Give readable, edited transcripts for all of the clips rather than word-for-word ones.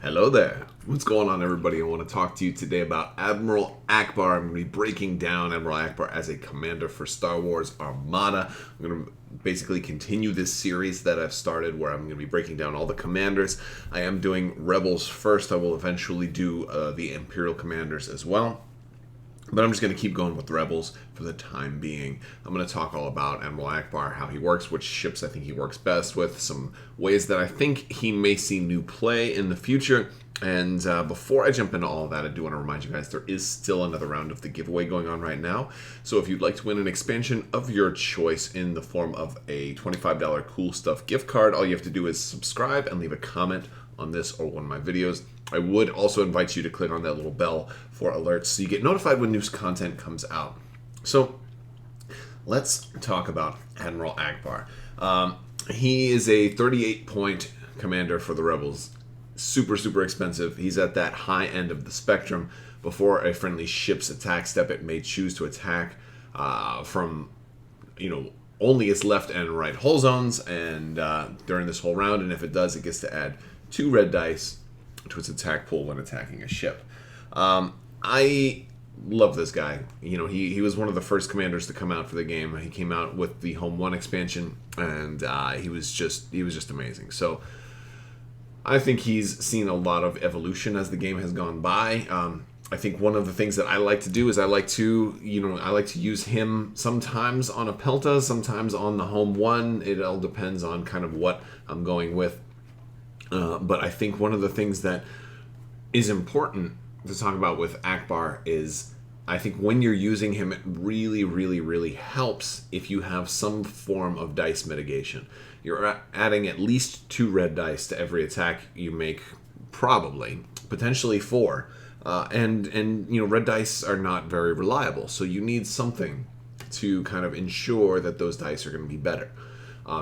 Hello there. What's going on, everybody? I want to talk to you today about Admiral Akbar. I'm going to be breaking down Admiral Akbar as a commander for Star Wars Armada. I'm going to basically continue this series that I've started where I'm going to be breaking down all the commanders. I am doing Rebels first. I will eventually do the Imperial commanders as well. But I'm just going to keep going with Rebels for the time being. I'm going to talk all about Admiral Akbar, how he works, which ships I think he works best with, some ways that I think he may see new play in the future. And before I jump into all of that, I do want to remind you guys there is still another round of the giveaway going on right now. So if you'd like to win an expansion of your choice in the form of a $25 Cool Stuff gift card, all you have to do is subscribe and leave a comment on this or one of my videos. I would also invite you to click on that little bell for alerts so you get notified when new content comes out. So let's talk about Admiral Akbar. He is a 38-point commander for the Rebels. Super expensive. He's at that high end of the spectrum. Before a friendly ship's attack step, it may choose to attack from, only its left and right hull zones, and during this whole round, and if it does, it gets to add 2 red dice to its attack pool when attacking a ship. I love this guy. He was one of the first commanders to come out for the game. He came out with the Home 1 expansion, and he was just amazing. So I think he's seen a lot of evolution as the game has gone by. I think one of the things that I like to do is I like to use him sometimes on a Pelta, sometimes on the Home 1. It all depends on kind of what I'm going with. But I think one of the things that is important to talk about with Akbar is I think when you're using him, it really helps if you have some form of dice mitigation. You're adding at least 2 red dice to every attack you make, potentially 4. And red dice are not very reliable, so you need something to kind of ensure that those dice are going to be better.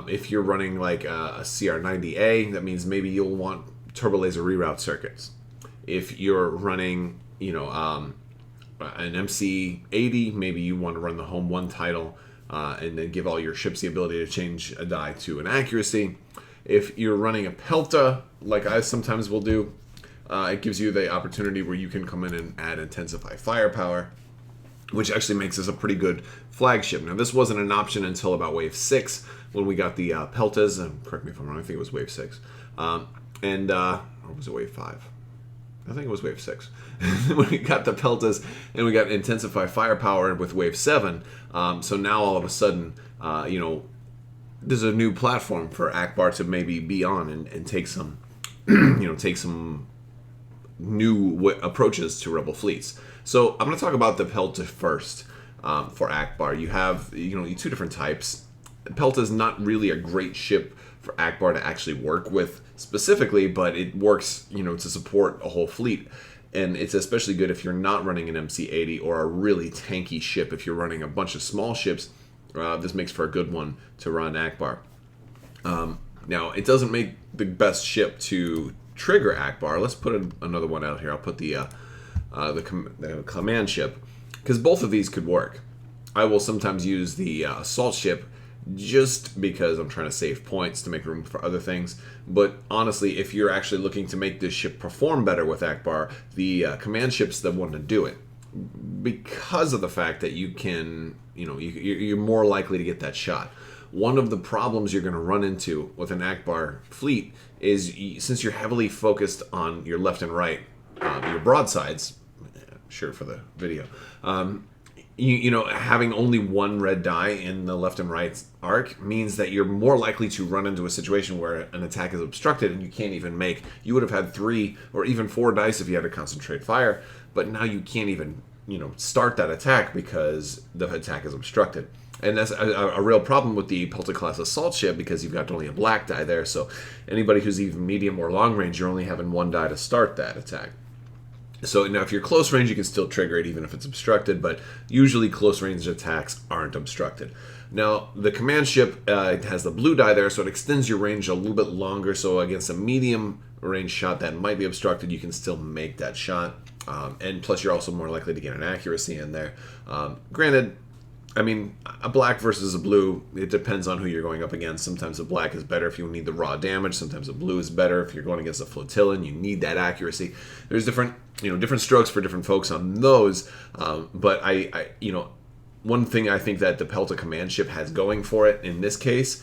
If you're running like a CR90A, that means maybe you'll want turbo laser reroute circuits. If you're running, an MC80, maybe you want to run the Home 1 title and then give all your ships the ability to change a die to an accuracy. If you're running a Pelta, like I sometimes will do, it gives you the opportunity where you can come in and add intensify firepower, which actually makes this a pretty good flagship. Now, this wasn't an option until about Wave 6, when we got the Peltas. Correct me if I'm wrong, I think it was Wave 6. Or was it Wave 5? I think it was Wave 6. When we got the Peltas, and we got Intensify Firepower with Wave 7. So now, all of a sudden, there's a new platform for Akbar to maybe be on and take some, take some new approaches to Rebel fleets. So I'm going to talk about the Pelta first. For Akbar, you have 2 different types. Pelta is not really a great ship for Akbar to actually work with specifically, but it works to support a whole fleet, and it's especially good if you're not running an MC80 or a really tanky ship. If you're running a bunch of small ships, this makes for a good one to run Akbar. Now, it doesn't make the best ship to trigger Akbar. Let's put another one out here. I'll put the command ship, because both of these could work. I will sometimes use the assault ship just because I'm trying to save points to make room for other things. But honestly, if you're actually looking to make this ship perform better with Akbar, the command ship's the one to do it, because of the fact that you can, you're more likely to get that shot. One of the problems you're going to run into with an Akbar fleet is, since you're heavily focused on your left and right, your broadsides, sure for the video, having only 1 red die in the left and right arc means that you're more likely to run into a situation where an attack is obstructed and you can't even make. You would have had 3 or even 4 dice if you had to concentrate fire, but now you can't even start that attack because the attack is obstructed. And that's a real problem with the Pelta class assault ship, because you've got only a black die there. So anybody who's even medium or long range, you're only having 1 die to start that attack. So now if you're close range, you can still trigger it even if it's obstructed, but usually close range attacks aren't obstructed. Now, the command ship has the blue die there, so it extends your range a little bit longer. So against a medium range shot that might be obstructed, you can still make that shot. And plus, you're also more likely to get an accuracy in there. Granted, I mean, a black versus a blue, it depends on who you're going up against. Sometimes a black is better if you need the raw damage. Sometimes a blue is better if you're going against a flotilla and you need that accuracy. There's different, different strokes for different folks on those. But one thing I think that the Pelta command ship has going for it in this case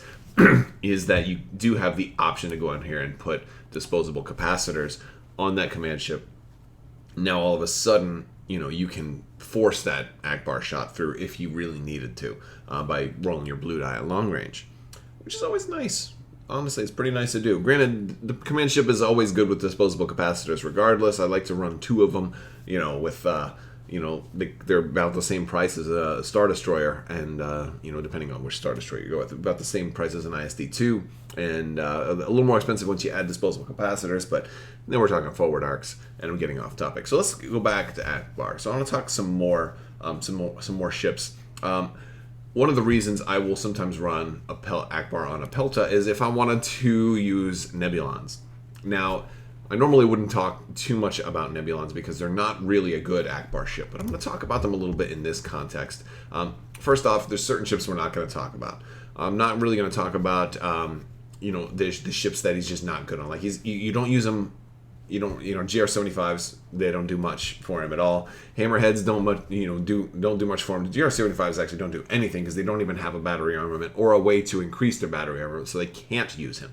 is that you do have the option to go in here and put disposable capacitors on that command ship. Now all of a sudden, you can force that Akbar shot through if you really needed to by rolling your blue die at long range, which is always nice. Honestly, it's pretty nice to do. Granted, the command ship is always good with disposable capacitors regardless. I like to run 2 of them, with they're about the same price as a Star Destroyer, and depending on which Star Destroyer you go with, about the same price as an ISD-2, and a little more expensive once you add disposable capacitors. But then we're talking forward arcs, and I'm getting off topic. So let's go back to Akbar. So I want to talk some more ships. One of the reasons I will sometimes run Akbar on a Pelta is if I wanted to use Nebulons. Now, I normally wouldn't talk too much about Nebulons because they're not really a good Akbar ship, but I'm going to talk about them a little bit in this context. First off, there's certain ships we're not going to talk about. I'm not really going to talk about, the ships that he's just not good on. Like you don't use them. GR75s, they don't do much for him at all. Hammerheads don't do much for him. The GR75s actually don't do anything because they don't even have a battery armament or a way to increase their battery armament, so they can't use him.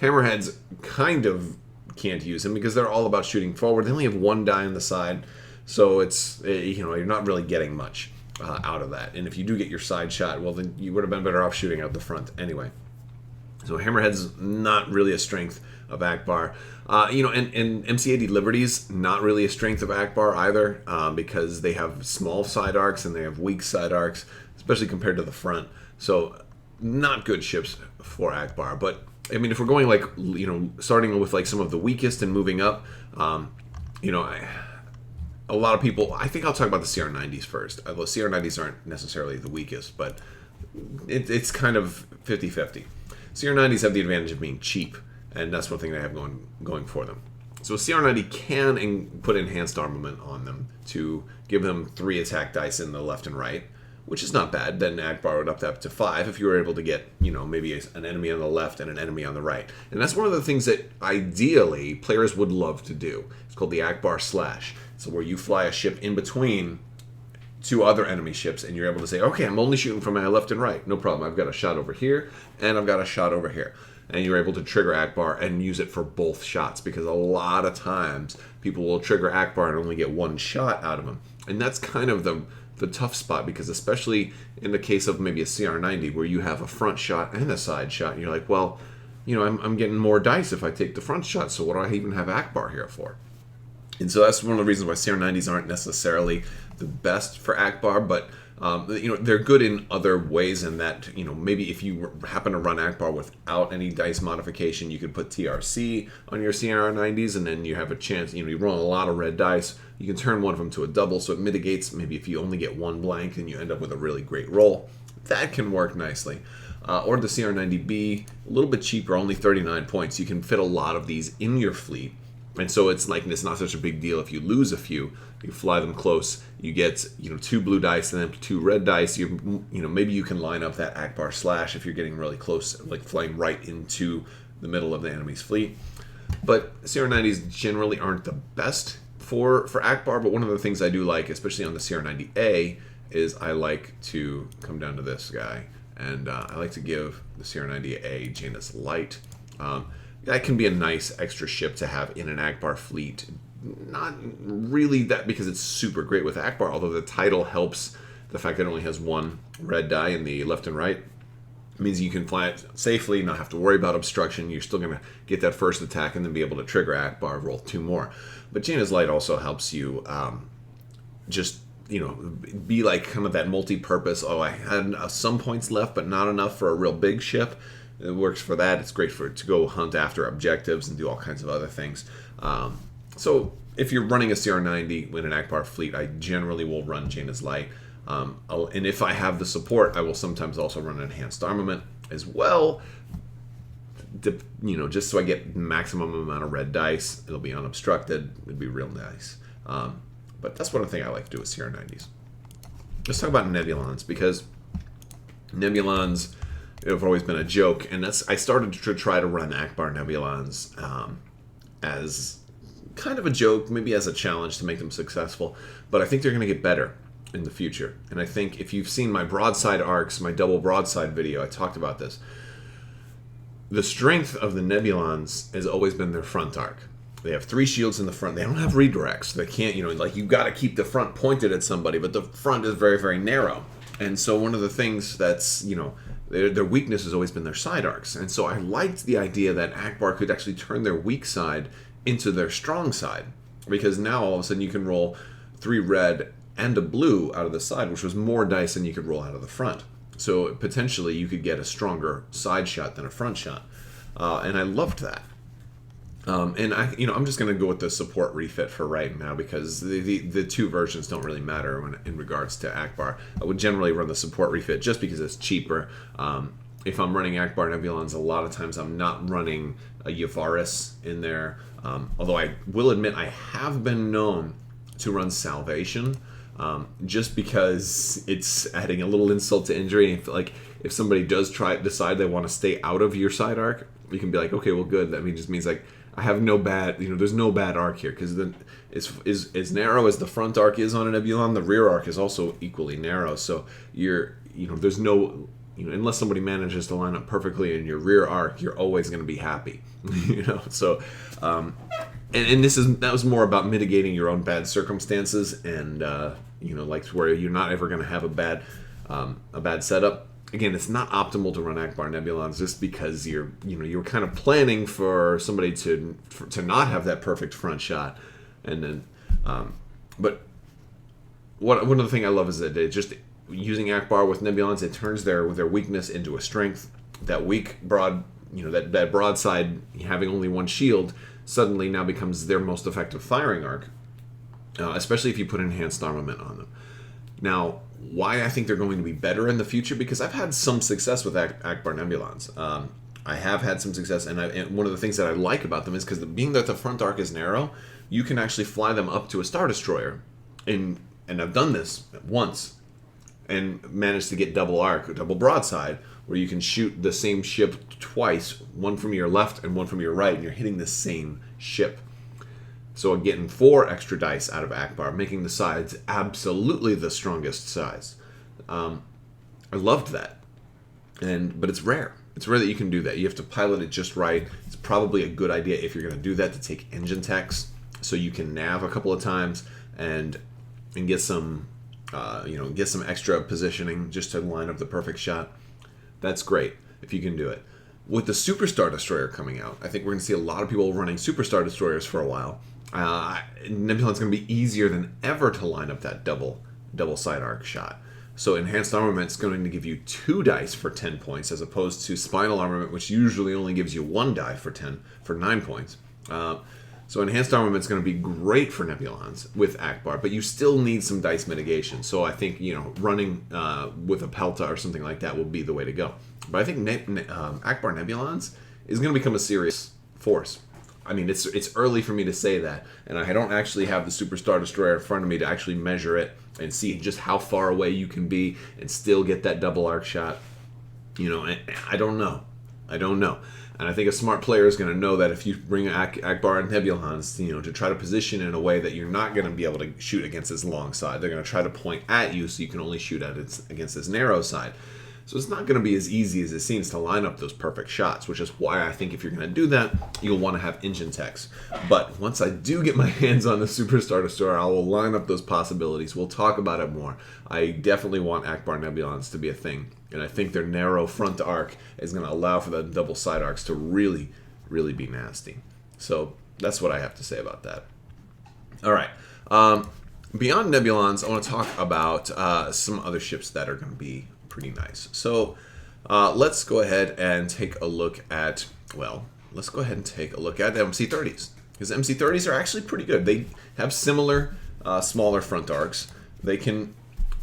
Hammerheads kind of can't use him because they're all about shooting forward. They only have 1 die on the side, so it's you're not really getting much out of that. And if you do get your side shot, well, then you would have been better off shooting out the front anyway. So Hammerhead's not really a strength of Akbar. And MC-80 Liberty's not really a strength of Akbar either, because they have small side arcs and they have weak side arcs, especially compared to the front. So not good ships for Akbar. But I mean, if we're going starting with some of the weakest and moving up, a lot of people, I think I'll talk about the CR90s first. Although CR90s aren't necessarily the weakest, but it's kind of 50-50. CR90s have the advantage of being cheap, and that's one thing they have going for them. So CR90 can put enhanced armament on them to give them 3 attack dice in the left and right, which is not bad. Then Akbar would up that to 5 if you were able to get, maybe an enemy on the left and an enemy on the right. And that's one of the things that ideally players would love to do. It's called the Akbar Slash. So where you fly a ship in between 2 other enemy ships, and you're able to say, okay, I'm only shooting from my left and right. No problem. I've got a shot over here, and I've got a shot over here. And you're able to trigger Akbar and use it for both shots, because a lot of times people will trigger Akbar and only get 1 shot out of him. And that's kind of the tough spot, because especially in the case of maybe a CR90 where you have a front shot and a side shot, and you're like, well, I'm getting more dice if I take the front shot, so what do I even have Akbar here for? And so that's one of the reasons why CR90s aren't necessarily the best for Akbar, but they're good in other ways, in that maybe if you happen to run Akbar without any dice modification, you could put TRC on your CR90s, and then you have a chance. You roll a lot of red dice. You can turn one of them to a double, so it mitigates maybe if you only get 1 blank and you end up with a really great roll. That can work nicely. Or the CR90B, a little bit cheaper, only 39 points. You can fit a lot of these in your fleet. And so it's not such a big deal if you lose a few. You fly them close. You get 2 blue dice and then 2 red dice. Maybe you can line up that Akbar Slash if you're getting really close, like flying right into the middle of the enemy's fleet. But CR90s generally aren't the best for Akbar. But one of the things I do like, especially on the CR90A, is I like to come down to this guy, and I like to give the CR90A Janus Light. That can be a nice extra ship to have in an Akbar fleet. Not really that because it's super great with Akbar, although the title helps. The fact that it only has 1 red die in the left and right means you can fly it safely, not have to worry about obstruction. You're still going to get that first attack and then be able to trigger Akbar, roll 2 more. But Janus Light also helps you be like kind of that multi-purpose. Oh, I had some points left, but not enough for a real big ship. It works for that. It's great to go hunt after objectives and do all kinds of other things. So if you're running a CR90 in an Akbar fleet, I generally will run Janus Light. And if I have the support, I will sometimes also run an enhanced armament as well. Just so I get maximum amount of red dice. It'll be unobstructed. It'd be real nice. But that's one thing I like to do with CR90s. let's talk about Nebulons, because Nebulons have always been a joke, and I started to try to run Akbar Nebulons as kind of a joke, maybe as a challenge to make them successful, but I think they're going to get better in the future. And I think if you've seen my broadside arcs, my double broadside video, I talked about this. The strength of the Nebulons has always been their front arc. They have 3 shields in the front. They don't have redirects. They can't, like, you've got to keep the front pointed at somebody, but the front is very, very narrow. And so one of the things that's, their weakness has always been their side arcs. And so I liked the idea that Akbar could actually turn their weak side into their strong side, because now all of a sudden you can roll 3 red and a blue out of the side, which was more dice than you could roll out of the front. So potentially you could get a stronger side shot than a front shot, and I loved that. And I'm just going to go with the support refit for right now, because the 2 versions don't really matter in regards to Akbar. I would generally run the support refit just because it's cheaper. If I'm running Akbar Nebulons, a lot of times I'm not running a Yavaris in there. Although I will admit I have been known to run Salvation, just because it's adding a little insult to injury. If somebody does decide they want to stay out of your side arc, you can be like, okay, well, good. That just means like I have no bad, there's no bad arc here, because then as narrow as the front arc is on a Nebulon, the rear arc is also equally narrow. So there's no, unless somebody manages to line up perfectly in your rear arc, you're always going to be happy, So, and that was more about mitigating your own bad circumstances, and like where you're not ever going to have a bad setup. Again, it's not optimal to run Akbar Nebulons just because you're kind of planning for somebody to not have that perfect front shot, and then, but one of the things I love is that it just using Akbar with Nebulons, it turns their weakness into a strength. That weak broad, that broadside having only 1 shield suddenly now becomes their most effective firing arc, especially if you put enhanced armament on them. Now, why I think they're going to be better in the future, because I've had some success with Akbar Nebulons. I have had some success, and one of the things that I like about them is because being that the front arc is narrow, you can actually fly them up to a Star Destroyer. And I've done this once and managed to get double broadside, where you can shoot the same ship twice, one from your left and one from your right, and you're hitting the same ship. So I'm getting 4 extra dice out of Akbar, making the sides absolutely the strongest sides. I loved that. But it's rare. It's rare that you can do that. You have to pilot it just right. It's probably a good idea if you're going to do that to take engine techs, so you can nav a couple of times and get some get some extra positioning just to line up the perfect shot. That's great if you can do it. With the Superstar Destroyer coming out, I think we're going to see a lot of people running Superstar Destroyers for a while. Nebulon's going to be easier than ever to line up that double side arc shot. So Enhanced Armament's going to give you 2 dice for 10 points, as opposed to Spinal Armament, which usually only gives you 1 die for 9 points. So Enhanced Armament's going to be great for Nebulons with Akbar, but you still need some dice mitigation. So I think running with a Pelta or something like that will be the way to go. But I think Akbar Nebulons is going to become a serious force. I mean, it's early for me to say that, and I don't actually have the Superstar Destroyer in front of me to actually measure it and see just how far away you can be and still get that double arc shot. I don't know. And I think a smart player is going to know that if you bring Akbar and Nebulons, to try to position in a way that you're not going to be able to shoot against its long side. They're going to try to point at you so you can only shoot against its narrow side. So it's not going to be as easy as it seems to line up those perfect shots, which is why I think if you're going to do that, you'll want to have engine techs. But once I do get my hands on the Superstar Destroyer, I will line up those possibilities. We'll talk about it more. I definitely want Akbar Nebulons to be a thing, and I think their narrow front arc is going to allow for the double side arcs to really, really be nasty. So that's what I have to say about that. All right. Beyond Nebulons, I want to talk about some other ships that are going to be pretty nice. So let's go ahead and take a look at, MC30s. Because MC30s are actually pretty good. They have similar, smaller front arcs. They can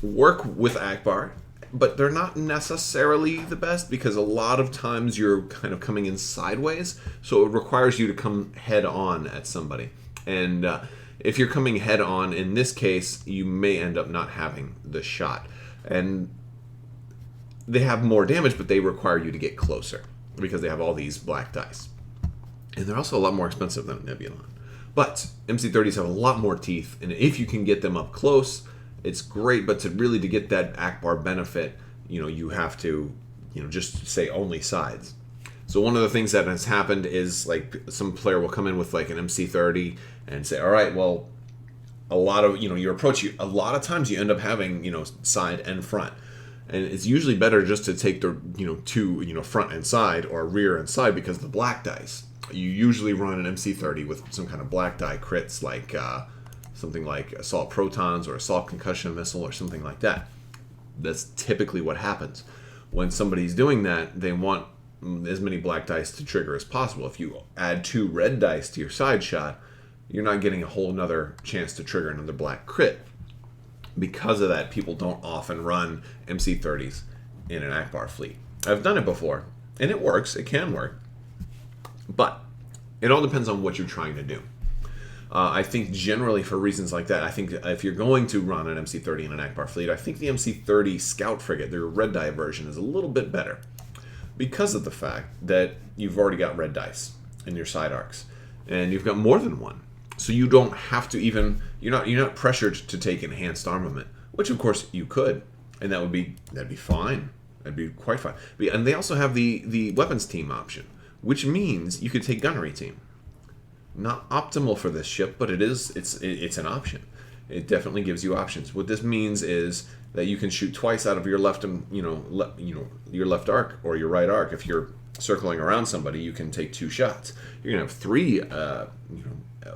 work with Akbar but they're not necessarily the best because a lot of times you're kind of coming in sideways, so it requires you to come head on at somebody. And if you're coming head on, in this case, you may end up not having the shot. And they have more damage, but they require you to get closer because they have all these black dice. And they're also a lot more expensive than a Nebulon. But MC30s have a lot more teeth, and if you can get them up close, it's great. But to get that Ackbar benefit, you have to, just say only sides. So one of the things that has happened is like some player will come in with like an MC30 and say, all right, well, a lot of, your approach, a lot of times you end up having, side and front. And it's usually better just to take the, two, front and side or rear and side because the black dice. You usually run an MC30 with some kind of black die crits like something like Assault Protons or Assault Concussion Missile or something like that. That's typically what happens. When somebody's doing that, they want as many black dice to trigger as possible. If you add 2 red dice to your side shot, you're not getting a whole nother chance to trigger another black crit. Because of that, people don't often run MC30s in an Ackbar fleet. I've done it before, and it works. It can work. But it all depends on what you're trying to do. I think generally for reasons like that, I think if you're going to run an MC30 in an Ackbar fleet, I think the MC30 Scout Frigate, their red die version, is a little bit better. Because of the fact that you've already got red dice in your side arcs. And you've got more than one. So you don't have to even, you're not pressured to take enhanced armament, which of course you could, and that'd be fine. That'd be quite fine. And they also have the weapons team option, which means you could take gunnery team. Not optimal for this ship, but it's an option. It definitely gives you options. What this means is that you can shoot twice out of your left and your left arc or your right arc. If you're circling around somebody, you can take 2 shots. You're gonna have 3,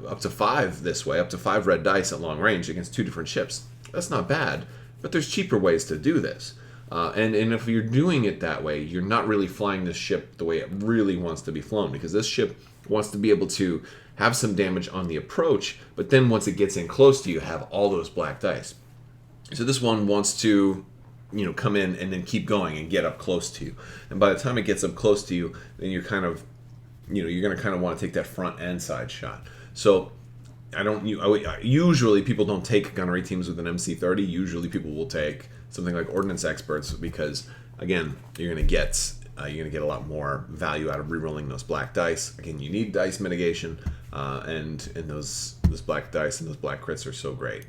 up to 5 this way, up to 5 red dice at long range against 2 different ships. That's not bad, but there's cheaper ways to do this. And if you're doing it that way, you're not really flying this ship the way it really wants to be flown, because this ship wants to be able to have some damage on the approach, but then once it gets in close to you, have all those black dice. So this one wants to, come in and then keep going and get up close to you. And by the time it gets up close to you, then you're kind of, you're going to kind of want to take that front and side shot. So usually people don't take gunnery teams with an MC30. Usually people will take something like ordnance experts because, again, you're going to get a lot more value out of rerolling those black dice. Again, you need dice mitigation, and those black dice and those black crits are so great.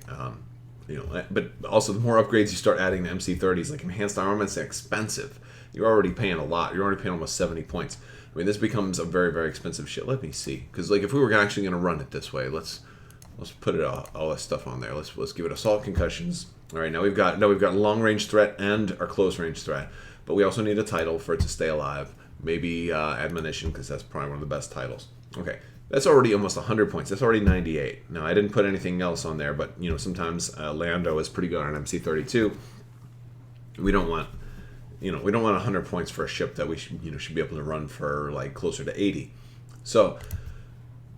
But also the more upgrades you start adding to MC30s, like enhanced armament's expensive. You're already paying a lot. You're already paying almost 70 points. I mean, this becomes a very, very expensive shit. Let me see, because like if we were actually going to run it this way, let's put it all this stuff on there. Let's give it assault concussions. All right, now we've got long range threat and our close range threat, but we also need a title for it to stay alive. Maybe admonition, because that's probably one of the best titles. Okay, that's already almost 100 points. That's already 98. Now I didn't put anything else on there, but sometimes Lando is pretty good on MC32. We don't want 100 points for a ship that we should be able to run for like closer to 80. So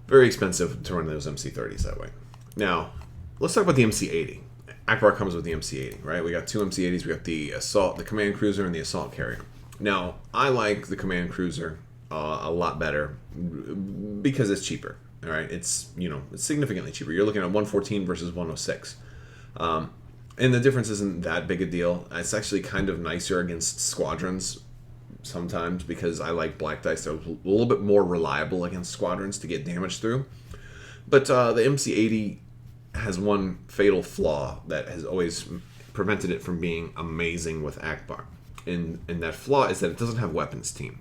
very expensive to run those MC30s that way. Now let's talk about the MC80. Akbar comes with the MC80, right? We got 2 MC80s. We got the command cruiser, and the assault carrier. Now I like the command cruiser a lot better because it's cheaper. All right, it's significantly cheaper. You're looking at 114 versus 106. And the difference isn't that big a deal. It's actually kind of nicer against squadrons sometimes because I like black dice. They're a little bit more reliable against squadrons to get damage through. But the MC80 has one fatal flaw that has always prevented it from being amazing with Akbar. And that flaw is that it doesn't have weapons team.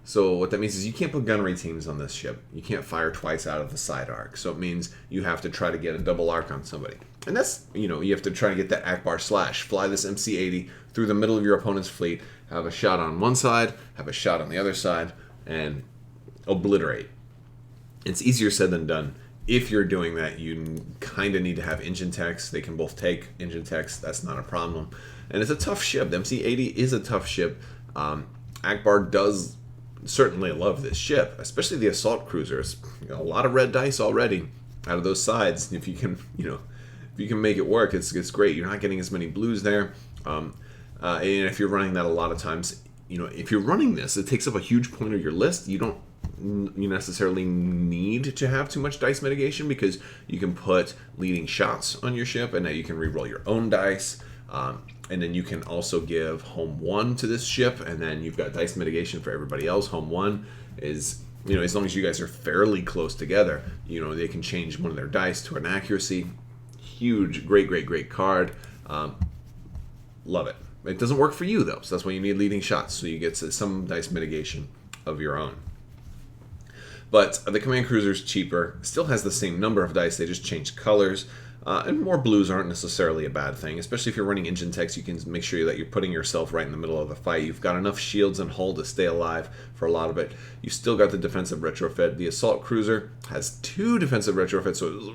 So what that means is you can't put gunnery teams on this ship. You can't fire twice out of the side arc. So it means you have to try to get a double arc on somebody. And that's, you have to try to get that Akbar slash. Fly this MC-80 through the middle of your opponent's fleet, have a shot on one side, have a shot on the other side, and obliterate. It's easier said than done. If you're doing that, you kind of need to have engine techs. They can both take engine techs. That's not a problem. And it's a tough ship. The MC-80 is a tough ship. Akbar does certainly love this ship, especially the assault cruisers. A lot of red dice already out of those sides. If you can, if you can make it work, it's great. You're not getting as many blues there. And if you're running that a lot of times, if you're running this, it takes up a huge point of your list. You necessarily need to have too much dice mitigation because you can put leading shots on your ship, and now you can reroll your own dice. And then you can also give home 1 to this ship, and then you've got dice mitigation for everybody else. Home 1 is, as long as you guys are fairly close together, they can change one of their dice to an accuracy. Huge, great card. Love it. It doesn't work for you, though, so that's why you need leading shots, so you get some dice mitigation of your own. But the command cruiser is cheaper, still has the same number of dice, they just change colors. And more blues aren't necessarily a bad thing, especially if you're running engine techs. You can make sure that you're putting yourself right in the middle of the fight. You've got enough shields and hull to stay alive for a lot of it. You've still got the defensive retrofit. The assault cruiser has 2 defensive retrofits, so it's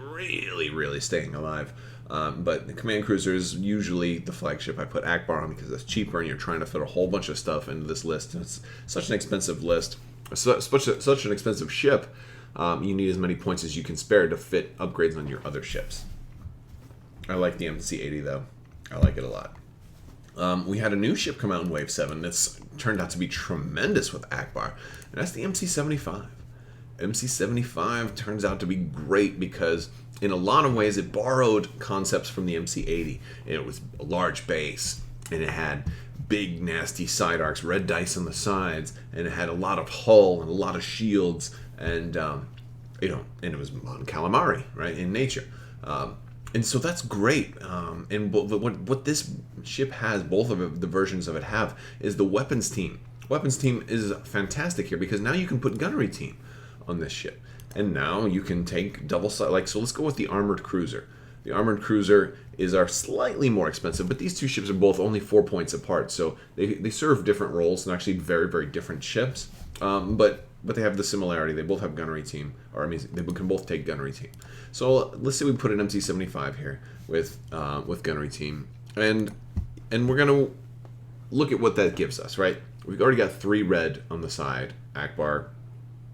really staying alive. But the command cruiser is usually the flagship I put Akbar on because it's cheaper and you're trying to fit a whole bunch of stuff into this list. It's such an expensive list, such an expensive ship. You need as many points as you can spare to fit upgrades on your other ships. I like the MC80 though. I like it a lot. We had a new ship come out in Wave 7 that's turned out to be tremendous with Akbar, and that's the MC75. MC75 turns out to be great because in a lot of ways it borrowed concepts from the MC80. And it was a large base, and it had big nasty side arcs, red dice on the sides, and it had a lot of hull and a lot of shields, and and it was on calamari, right, in nature. And so that's great. And what this ship has, both of the versions of it have, is the weapons team. Weapons team is fantastic here because now you can put gunnery team on this ship. And now you can take double side. So let's go with the armored cruiser. The armored cruiser is our slightly more expensive, but these two ships are both only 4 points apart. So they serve different roles and actually very different ships. But they have the similarity. They both have gunnery team, or I mean, they can both take gunnery team. So let's say we put an MC75 here with gunnery team, and we're gonna look at what that gives us, right? We've already got 3 red on the side. Akbar,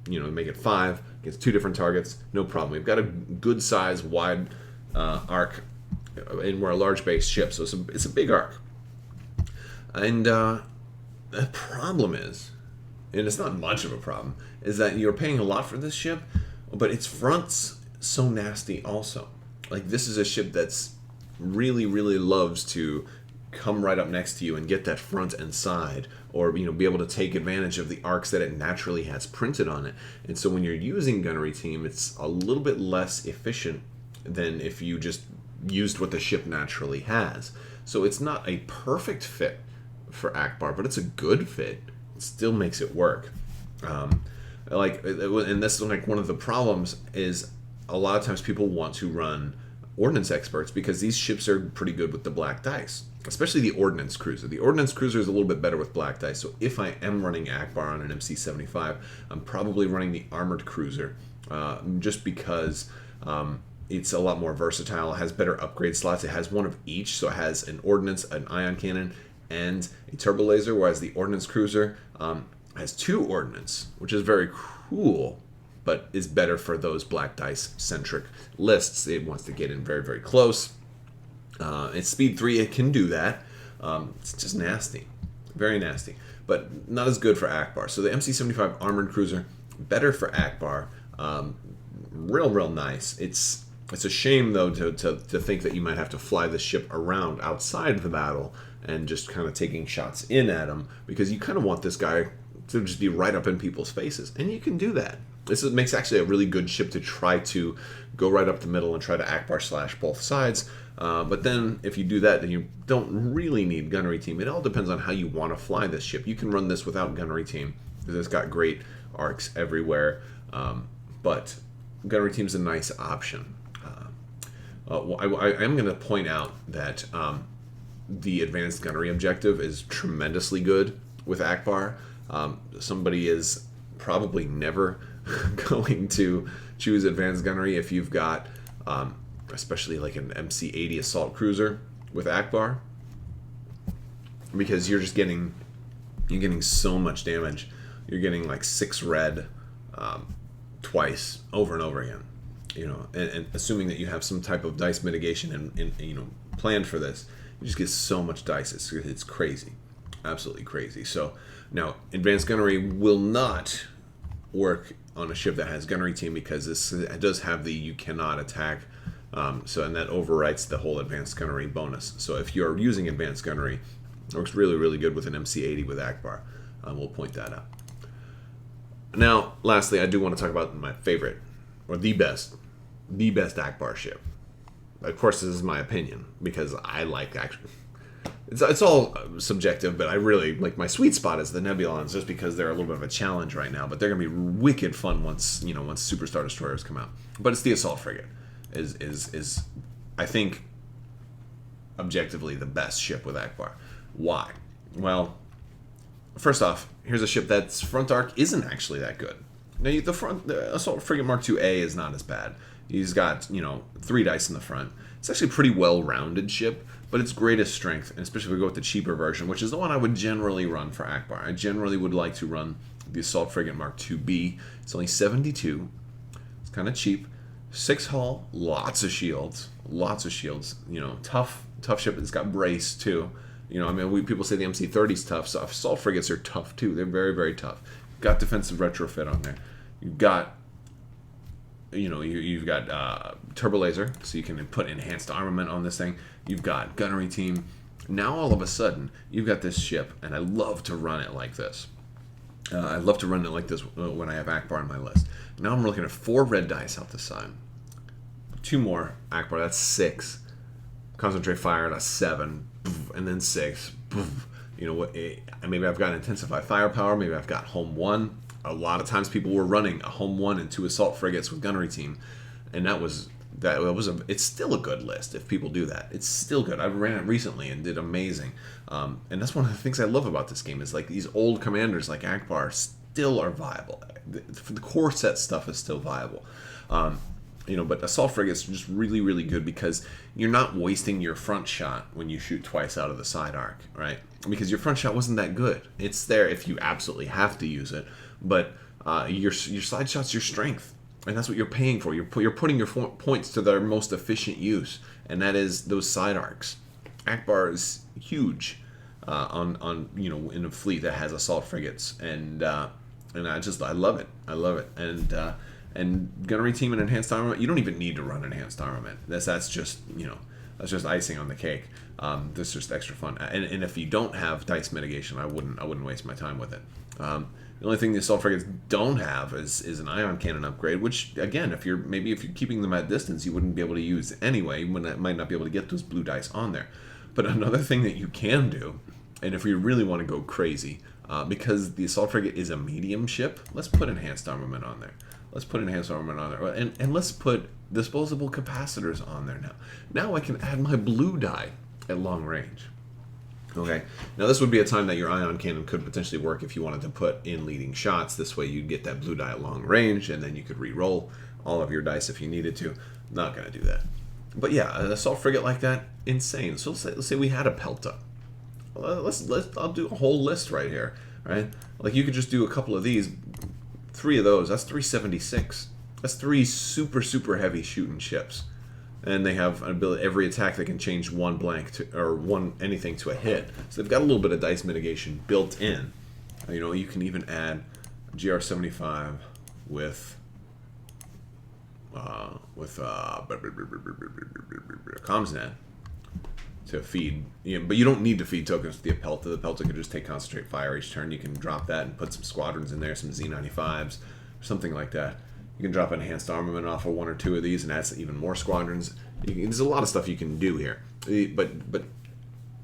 make it 5 against 2 different targets, no problem. We've got a good size wide arc, and we're a large base ship, so it's a big arc. And the problem is, and it's not much of a problem, is that you're paying a lot for this ship, but its front's so nasty also. Like, this is a ship that's really loves to come right up next to you and get that front and side, or be able to take advantage of the arcs that it naturally has printed on it. And so when you're using gunnery team, it's a little bit less efficient than if you just used what the ship naturally has. So it's not a perfect fit for Akbar, but it's a good fit. Still makes it work. And that's like one of the problems is a lot of times people want to run ordnance experts because these ships are pretty good with the black dice, especially the ordnance cruiser. The ordnance cruiser is a little bit better with black dice. So if I am running Akbar on an MC75, I'm probably running the armored cruiser just because it's a lot more versatile. It has better upgrade slots. It has one of each, so it has an ordnance, an ion cannon, and a turbo laser, whereas the ordnance cruiser has 2 ordnance, which is very cool, but is better for those black dice centric lists. It wants to get in very close. It's speed 3, it can do that. It's just nasty, very nasty, but not as good for Akbar. So the MC75 armored cruiser, better for Akbar. Real nice. It's a shame though to think that you might have to fly the ship around outside the battle and just kind of taking shots in at him, because you kind of want this guy to just be right up in people's faces, and you can do that. This makes actually a really good ship to try to go right up the middle and try to Akbar slash both sides. But then if you do that, then you don't really need gunnery team. It all depends on how you want to fly this ship. You can run this without gunnery team because it's got great arcs everywhere. But gunnery team's a nice option. I am going to point out that the advanced gunnery objective is tremendously good with Akbar. Somebody is probably never going to choose advanced gunnery if you've got especially like an MC80 assault cruiser with Akbar, because you're getting so much damage. You're getting like 6 red twice over and over again, and assuming that you have some type of dice mitigation and planned for this, you just get so much dice. It's crazy, absolutely crazy. So now advanced gunnery will not work on a ship that has gunnery team because this does have the you cannot attack. And that overwrites the whole advanced gunnery bonus. So if you're using advanced gunnery, it works really, really good with an MC-80 with Akbar. We'll point that out. Now, lastly, I do want to talk about my favorite, or the best Akbar ship. Of course, this is my opinion, because I like action. It's all subjective, but I really, like, my sweet spot is the Nebulons, just because they're a little bit of a challenge right now, but they're going to be wicked fun once Superstar Destroyers come out. But it's the Assault Frigate, is I think, objectively the best ship with Akbar. Why? Well, first off, here's a ship that's front arc isn't actually that good. Now, the Assault Frigate Mark II-A is not as bad. He's got, 3 dice in the front. It's actually a pretty well-rounded ship, but its greatest strength, and especially if we go with the cheaper version, which is the one I would generally run for Akbar. I generally would like to run the Assault Frigate Mark II-B. It's only 72. It's kind of cheap. 6 hull, lots of shields. Tough ship. It's got brace, too. People say the MC-30 is tough, so Assault Frigates are tough, too. They're very, very tough. You've got defensive retrofit on there. You've got you've got turbo laser, so you can put enhanced armament on this thing. You've got gunnery team. Now all of a sudden, you've got this ship, and I love to run it like this. When I have Akbar on my list. Now I'm looking at 4 red dice out the side. 2 more Akbar, that's 6. Concentrate fire, that's 7. And then 6. Maybe I've got intensified firepower. Maybe I've got home 1. A lot of times people were running a home 1 and 2 assault frigates with gunnery team, and it's still a good list if people do that. It's still good. I ran it recently and did amazing. And that's one of the things I love about this game is like these old commanders like Akbar still are viable. The core set stuff is still viable. But assault frigates are just really, really good because you're not wasting your front shot when you shoot twice out of the side arc, right? Because your front shot wasn't that good. It's there if you absolutely have to use it, but your side shot's your strength, and that's what you're paying for. You're putting your points to their most efficient use, and that is those side arcs. Akbar is huge in a fleet that has assault frigates, and I love it. I love it, and gunnery team and enhanced armament, you don't even need to run enhanced armament. That's just icing on the cake. That's just extra fun. And if you don't have dice mitigation, I wouldn't waste my time with it. The only thing the assault frigates don't have is an ion cannon upgrade, which again, if you're keeping them at distance, you wouldn't be able to use anyway. You might not be able to get those blue dice on there. But another thing that you can do, and if we really want to go crazy, because the assault frigate is a medium ship, let's put enhanced armament on there. And let's put disposable capacitors on there now. Now I can add my blue die at long range. Okay, now this would be a time that your ion cannon could potentially work if you wanted to put in leading shots. This way you'd get that blue die at long range, and then you could re-roll all of your dice if you needed to. Not going to do that. But yeah, an assault frigate like that, insane. So let's say we had a Pelta. I'll do a whole list right here, right? Like you could just do a couple of these, 3 of those. That's 376. That's 3 super, super heavy shooting ships. And they have an ability, every attack they can change one blank anything to a hit. So they've got a little bit of dice mitigation built in. You can even add GR75 with CommsNet to feed. But you don't need to feed tokens to the Pelta. The Pelta could just take concentrate fire each turn. You can drop that and put some squadrons in there, some Z95s, something like that. You can drop enhanced armament off of 1 or 2 of these and add even more squadrons. There's a lot of stuff you can do here, but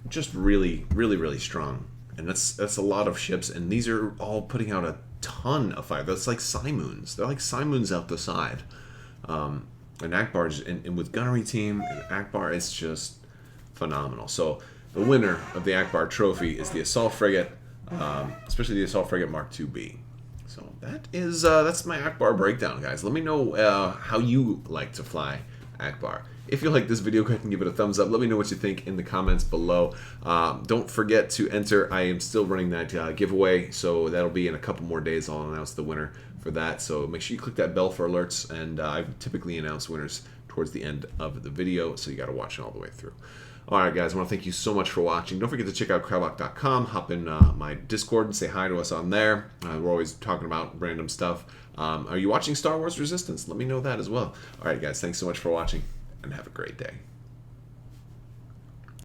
just really, really, really strong. And that's a lot of ships, and these are all putting out a ton of fire. That's like Simoons. They're like Simoons out the side. And Akbar, and with gunnery team and Akbar, it's just phenomenal. So the winner of the Akbar trophy is the assault frigate, especially the assault frigate Mark II-B. So that's my Akbar breakdown, guys. Let me know how you like to fly Akbar. If you like this video, go ahead and give it a thumbs up. Let me know what you think in the comments below. Don't forget to enter. I am still running that giveaway, so that'll be in a couple more days. I'll announce the winner for that. So make sure you click that bell for alerts, and I typically announce winners towards the end of the video, so you got to watch it all the way through. All right, guys, I want to thank you so much for watching. Don't forget to check out Crabbok.com. Hop in my Discord and say hi to us on there. We're always talking about random stuff. Are you watching Star Wars Resistance? Let me know that as well. All right, guys, thanks so much for watching, and have a great day.